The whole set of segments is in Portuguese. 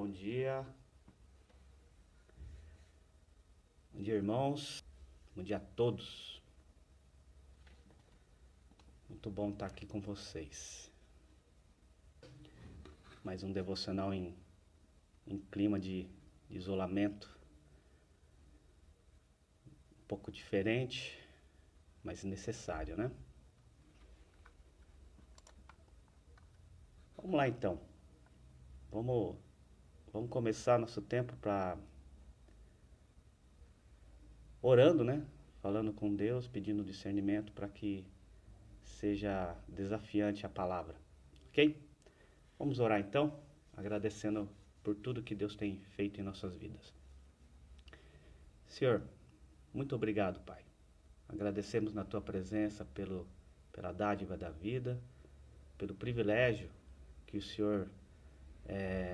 Bom dia. Bom dia, irmãos. Bom dia a todos. Muito bom estar aqui com vocês. Mais um devocional em clima de isolamento. Um pouco diferente, mas necessário, né? Vamos lá então. Vamos começar nosso tempo orando, né? Falando com Deus, pedindo discernimento para que seja desafiante a palavra. Ok? Vamos orar então, agradecendo por tudo que Deus tem feito em nossas vidas. Senhor, muito obrigado, Pai. Agradecemos na Tua presença pela dádiva da vida, pelo privilégio que o Senhor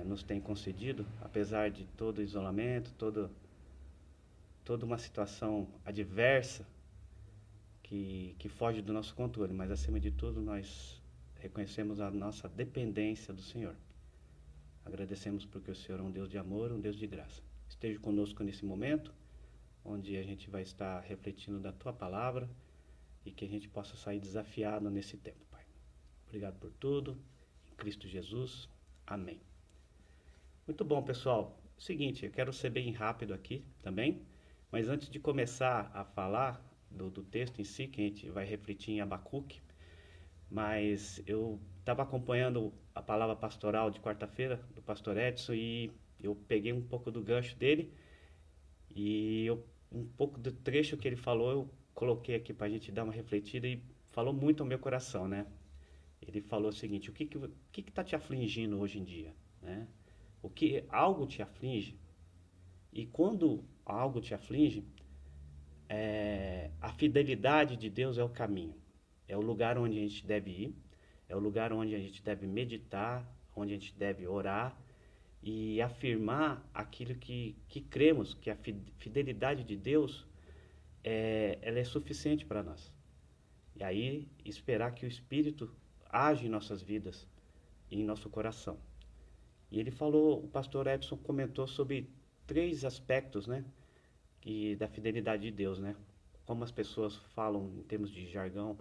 nos tem concedido, apesar de todo o isolamento, toda uma situação adversa que foge do nosso controle, mas acima de tudo nós reconhecemos a nossa dependência do Senhor. Agradecemos porque o Senhor é um Deus de amor, um Deus de graça. Esteja conosco nesse momento, onde a gente vai estar refletindo da Tua palavra e que a gente possa sair desafiado nesse tempo, Pai. Obrigado por tudo, em Cristo Jesus. Amém. Muito bom, pessoal. Seguinte, eu quero ser bem rápido aqui também, mas antes de começar a falar do texto em si, que a gente vai refletir em Abacuque, mas eu estava acompanhando a palavra pastoral de quarta-feira do pastor Edson e eu peguei um pouco do gancho dele e um pouco do trecho que ele falou eu coloquei aqui para a gente dar uma refletida e falou muito ao meu coração, né? Ele falou o seguinte: o que está te afligindo hoje em dia, né? O que algo te aflige, e quando algo te aflige, a fidelidade de Deus é o caminho, é o lugar onde a gente deve ir, é o lugar onde a gente deve meditar, onde a gente deve orar e afirmar aquilo que cremos, que a fidelidade de Deus ela é suficiente para nós. E aí esperar que o Espírito age em nossas vidas e em nosso coração. E ele falou, o pastor Edson comentou sobre 3 aspectos, né, da fidelidade de Deus, né? Como as pessoas falam em termos de jargão,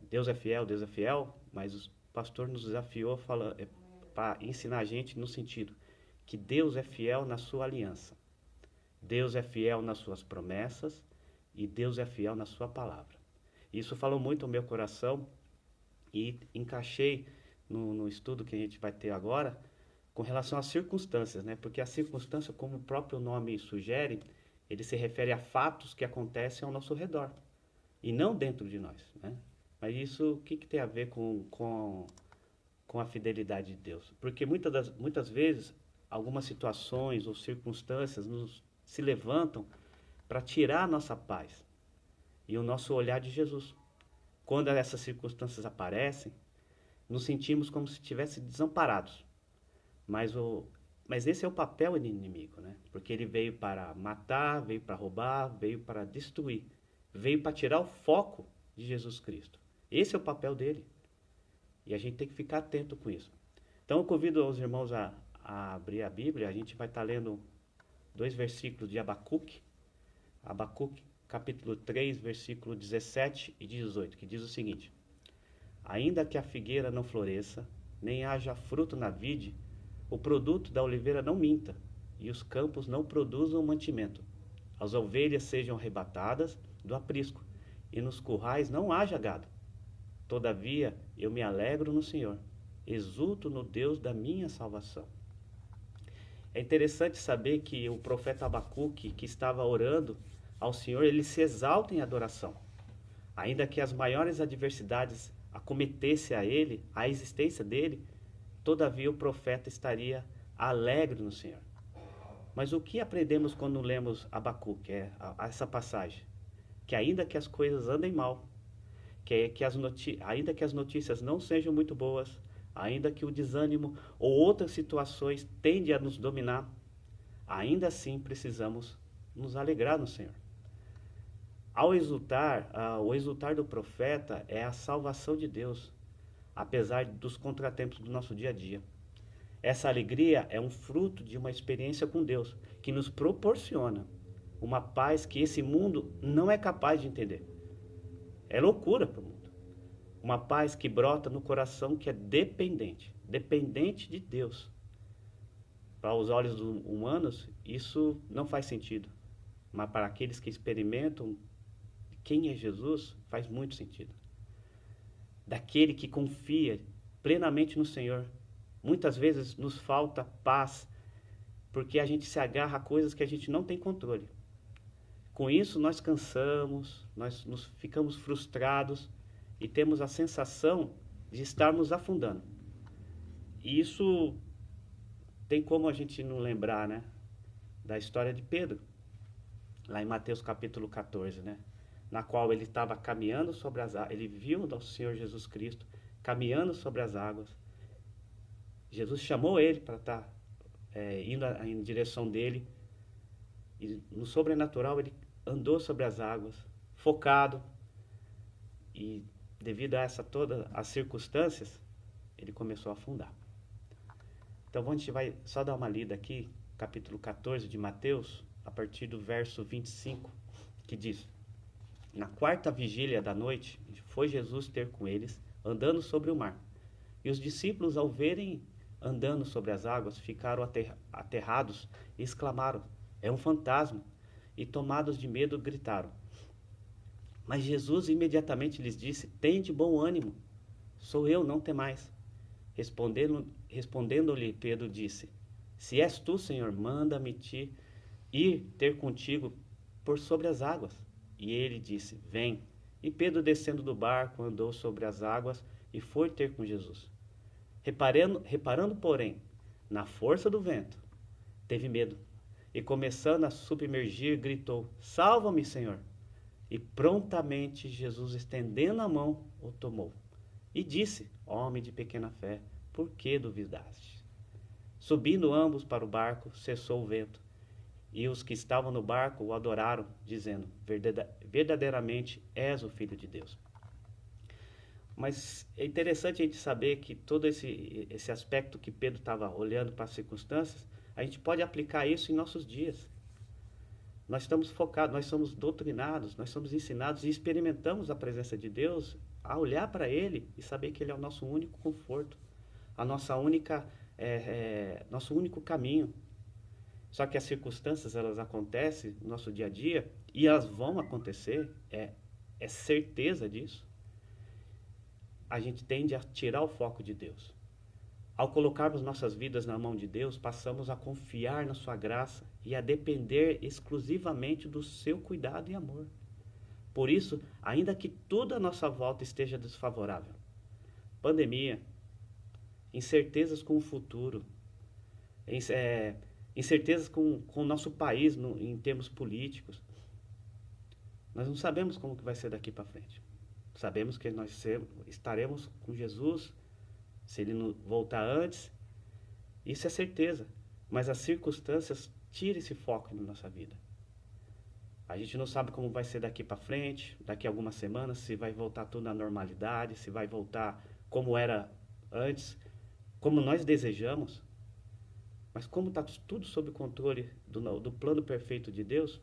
Deus é fiel, mas o pastor nos desafiou para ensinar a gente no sentido que Deus é fiel na sua aliança, Deus é fiel nas suas promessas e Deus é fiel na sua palavra. Isso falou muito ao meu coração e encaixei no estudo que a gente vai ter agora com relação às circunstâncias, né? Porque a circunstância, como o próprio nome sugere, ele se refere a fatos que acontecem ao nosso redor e não dentro de nós, né? Mas isso, o que tem a ver com a fidelidade de Deus? Porque muitas vezes algumas situações ou circunstâncias se levantam para tirar a nossa paz e o nosso olhar de Jesus. Quando essas circunstâncias aparecem, nos sentimos como se estivessem desamparados. Mas esse é o papel do inimigo, né? Porque ele veio para matar, veio para roubar, veio para destruir, veio para tirar o foco de Jesus Cristo. Esse é o papel dele. E a gente tem que ficar atento com isso. Então eu convido os irmãos a abrir a Bíblia. A gente vai estar lendo 2 versículos de Abacuque. Abacuque, capítulo 3, versículo 17 e 18, que diz o seguinte: ainda que a figueira não floresça, nem haja fruto na vide, o produto da oliveira não minta, e os campos não produzam mantimento. As ovelhas sejam arrebatadas do aprisco, e nos currais não haja gado. Todavia eu me alegro no Senhor, exulto no Deus da minha salvação. É interessante saber que o profeta Abacuque, que estava orando ao Senhor, ele se exalta em adoração. Ainda que as maiores adversidades acometessem a ele, a existência dele, todavia o profeta estaria alegre no Senhor. Mas o que aprendemos quando lemos Abacuque, essa passagem? Que ainda que as coisas andem mal, ainda que as notícias não sejam muito boas, ainda que o desânimo ou outras situações tendem a nos dominar, ainda assim precisamos nos alegrar no Senhor. O exultar do profeta é a salvação de Deus, apesar dos contratempos do nosso dia a dia. Essa alegria é um fruto de uma experiência com Deus, que nos proporciona uma paz que esse mundo não é capaz de entender. É loucura para o mundo. Uma paz que brota no coração que é dependente de Deus. Para os olhos humanos, isso não faz sentido. Mas para aqueles que experimentam quem é Jesus, faz muito sentido. Daquele que confia plenamente no Senhor. Muitas vezes nos falta paz, porque a gente se agarra a coisas que a gente não tem controle. Com isso, nós cansamos, nós nos ficamos frustrados e temos a sensação de estarmos afundando. E isso tem como a gente não lembrar, né? Da história de Pedro, lá em Mateus capítulo 14, né? Na qual ele estava caminhando sobre as águas, ele viu o Senhor Jesus Cristo caminhando sobre as águas. Jesus chamou ele para estar indo em direção dele, e no sobrenatural ele andou sobre as águas, focado, e devido a todas as circunstâncias, ele começou a afundar. Então a gente vai só dar uma lida aqui, capítulo 14 de Mateus, a partir do verso 25, que diz: Na quarta vigília da noite, foi Jesus ter com eles, andando sobre o mar. E os discípulos, ao verem andando sobre as águas, ficaram aterrados e exclamaram: É um fantasma! E tomados de medo, gritaram. Mas Jesus imediatamente lhes disse: Tende bom ânimo, sou eu, não temais. Respondendo-lhe Pedro disse: Se és tu, Senhor, manda-me ir ter contigo por sobre as águas. E ele disse: Vem. E Pedro, descendo do barco, andou sobre as águas e foi ter com Jesus. Reparando, porém, na força do vento, teve medo. E começando a submergir, gritou: Salva-me, Senhor! E prontamente Jesus, estendendo a mão, o tomou. E disse: Homem de pequena fé, por que duvidaste? Subindo ambos para o barco, cessou o vento. E os que estavam no barco o adoraram, dizendo: Verdadeiramente és o Filho de Deus. Mas é interessante a gente saber que todo esse aspecto que Pedro estava olhando para as circunstâncias, a gente pode aplicar isso em nossos dias. Nós estamos focados, nós somos doutrinados, nós somos ensinados e experimentamos a presença de Deus a olhar para Ele e saber que Ele é o nosso único conforto, a nossa nosso único caminho. Só que as circunstâncias, elas acontecem no nosso dia a dia e elas vão acontecer, é certeza disso. A gente tende a tirar o foco de Deus. Ao colocarmos nossas vidas na mão de Deus, passamos a confiar na sua graça e a depender exclusivamente do seu cuidado e amor. Por isso, ainda que tudo à nossa volta esteja desfavorável, pandemia, incertezas com o futuro, incertezas com o nosso país em termos políticos, nós não sabemos como que vai ser daqui para frente. Sabemos que nós estaremos com Jesus, se Ele voltar antes, isso é certeza. Mas as circunstâncias tiram esse foco na nossa vida. A gente não sabe como vai ser daqui para frente, daqui a algumas semanas, se vai voltar tudo à normalidade, se vai voltar como era antes, como nós desejamos. Mas como está tudo sob controle do plano perfeito de Deus,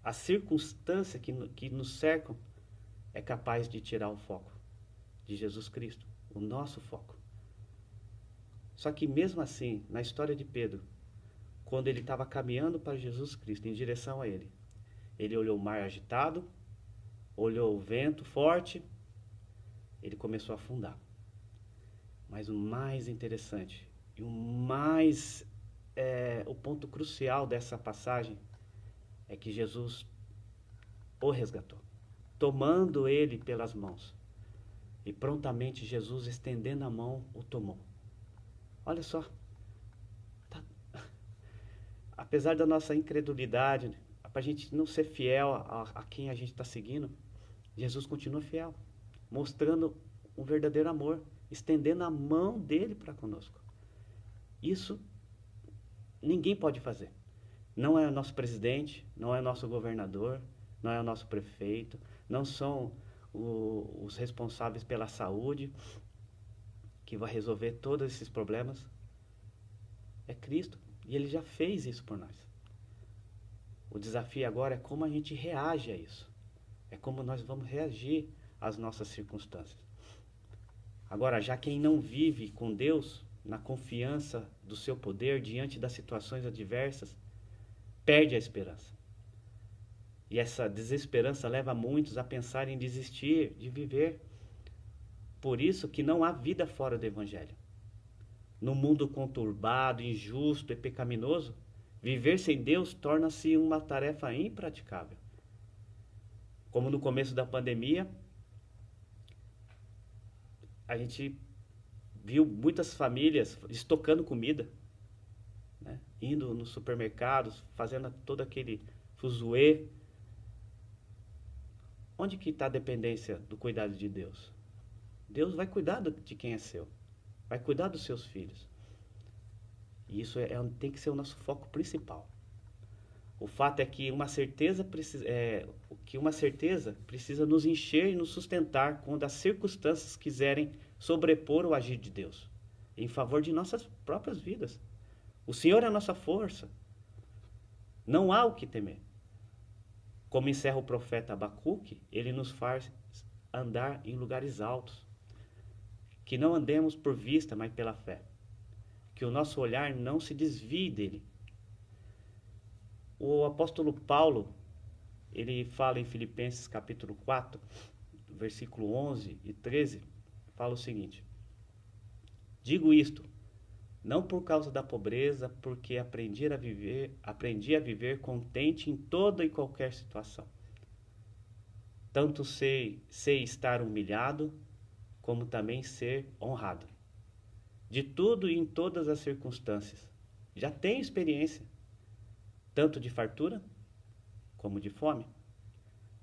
a circunstância que nos cercam é capaz de tirar o foco de Jesus Cristo, o nosso foco. Só que mesmo assim, na história de Pedro, quando ele estava caminhando para Jesus Cristo, em direção a ele olhou o mar agitado, olhou o vento forte, ele começou a afundar. Mas o mais interessante, e o ponto crucial dessa passagem, é que Jesus o resgatou, tomando ele pelas mãos. E prontamente Jesus, estendendo a mão, o tomou. Olha só. Apesar da nossa incredulidade, para a gente não ser fiel a quem a gente está seguindo, Jesus continua fiel, mostrando um verdadeiro amor, estendendo a mão dele para conosco. Isso ninguém pode fazer. Não é o nosso presidente, não é o nosso governador, não é o nosso prefeito, não são os responsáveis pela saúde que vai resolver todos esses problemas. é Cristo. E Ele já fez isso por nós. O desafio agora é como a gente reage a isso. É como nós vamos reagir às nossas circunstâncias. Agora, já quem não vive com Deus, na confiança do seu poder diante das situações adversas, perde a esperança. E essa desesperança leva muitos a pensar em desistir de viver. Por isso que não há vida fora do Evangelho. No mundo conturbado, injusto e pecaminoso, viver sem Deus torna-se uma tarefa impraticável. Como no começo da pandemia, a gente viu muitas famílias estocando comida, né? Indo nos supermercados, fazendo todo aquele fuzuê. Onde que está a dependência do cuidado de Deus? Deus vai cuidar de quem é seu, vai cuidar dos seus filhos. E isso tem que ser o nosso foco principal. O fato é que uma certeza precisa nos encher e nos sustentar quando as circunstâncias quiserem sobrepor o agir de Deus, em favor de nossas próprias vidas. O Senhor é a nossa força. Não há o que temer. Como encerra o profeta Abacuque, ele nos faz andar em lugares altos. Que não andemos por vista, mas pela fé. Que o nosso olhar não se desvie dele. O apóstolo Paulo, ele fala em Filipenses capítulo 4, versículo 11 e 13, fala o seguinte: digo isto, não por causa da pobreza, porque aprendi a viver contente em toda e qualquer situação. Tanto sei estar humilhado, como também ser honrado. De tudo e em todas as circunstâncias. Já tenho experiência, tanto de fartura, como de fome,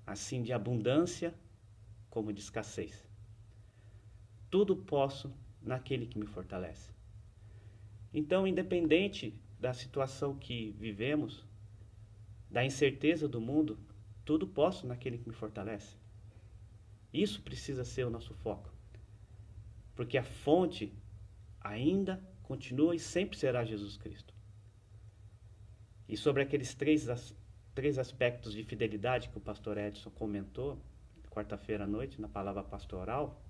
assim de abundância, como de escassez. Tudo posso naquele que me fortalece. Então, independente da situação que vivemos, da incerteza do mundo, tudo posso naquele que me fortalece. Isso precisa ser o nosso foco. Porque a fonte ainda continua e sempre será Jesus Cristo. E sobre aqueles três aspectos de fidelidade que o pastor Edson comentou, quarta-feira à noite, na palavra pastoral,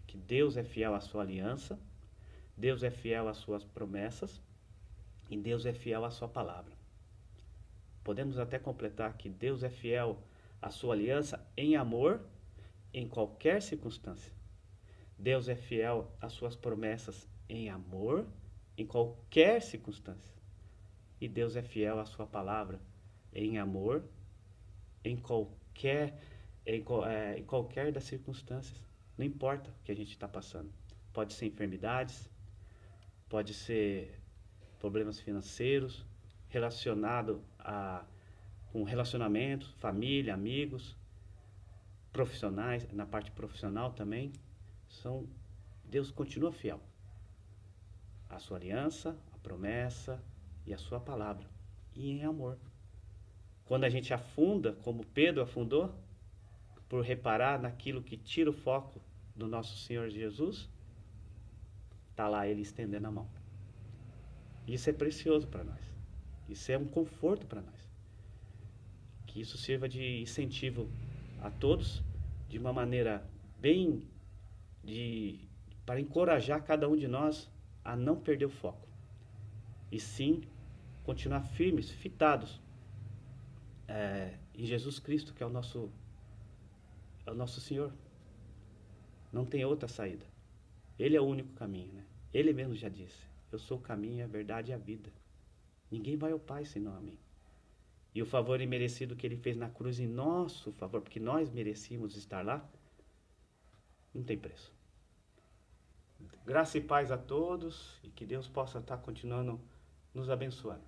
que Deus é fiel à sua aliança, Deus é fiel às suas promessas e Deus é fiel à sua palavra. Podemos até completar que Deus é fiel à sua aliança em amor, em qualquer circunstância. Deus é fiel às suas promessas em amor, em qualquer circunstância. E Deus é fiel à sua palavra em amor, em qualquer das circunstâncias. Não importa o que a gente está passando. Pode ser enfermidades, pode ser problemas financeiros, relacionado com relacionamentos, família, amigos, profissionais, na parte profissional também. Deus continua fiel à sua aliança, à promessa e à sua palavra, e em amor. Quando a gente afunda, como Pedro afundou, por reparar naquilo que tira o foco do nosso Senhor Jesus, está lá ele estendendo a mão. Isso é precioso para nós. Isso é um conforto para nós. Que isso sirva de incentivo a todos, de uma maneira para encorajar cada um de nós a não perder o foco. E sim, continuar firmes, fitados em Jesus Cristo, que é o nosso Senhor. Não tem outra saída. Ele é o único caminho, né? Ele mesmo já disse: eu sou o caminho, a verdade e a vida. Ninguém vai ao Pai senão a mim. E o favor imerecido que ele fez na cruz em nosso favor, porque nós merecíamos estar lá, não tem preço. Graça e paz a todos e que Deus possa estar continuando nos abençoando.